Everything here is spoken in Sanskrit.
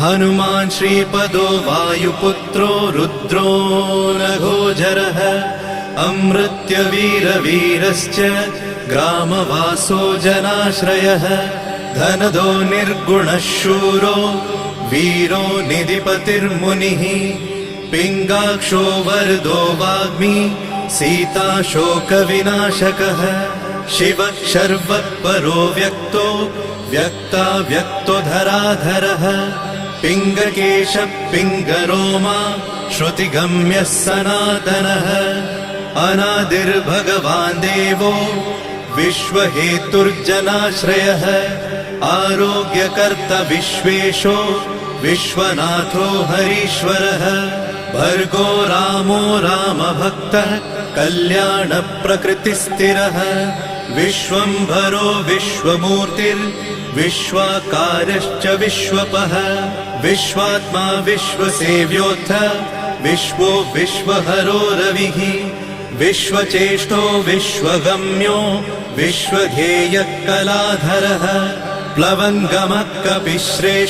हनुमान् श्रीपदो वायुपुत्रो रुद्रो नघोजरः अमृत्यवीरवीरश्च ग्रामवासो जनाश्रयः धनदो निर्गुणः शूरो वीरो निधिपतिर्मुनिः पिङ्गाक्षो वरदो वाग्मी सीताशोकविनाशकः शिवः शर्वत्परो व्यक्तो व्यक्तो धराधरः पिङ्गकेशः पिङ्गरोमा श्रुतिगम्यः सनातनः अनादिर्भगवान् देवो विश्वहेतुर्जनाश्रयः आरोग्यकर्ता विश्वेशो विश्वनाथो हरीश्वरः भर्गो रामो रामभक्तः कल्याणप्रकृतिस्थिरः विश्वम्भरो विश्वमूर्तिर्विश्वाकारश्च विश्वपः विश्वात्मा विश्वसेव्योऽथ विश्वो विश्वहरो रविः विश्वचेष्टो विश्वगम्यो विश्वध्येयः कलाधरः प्लवङ्गमः कपिश्रेष्ठः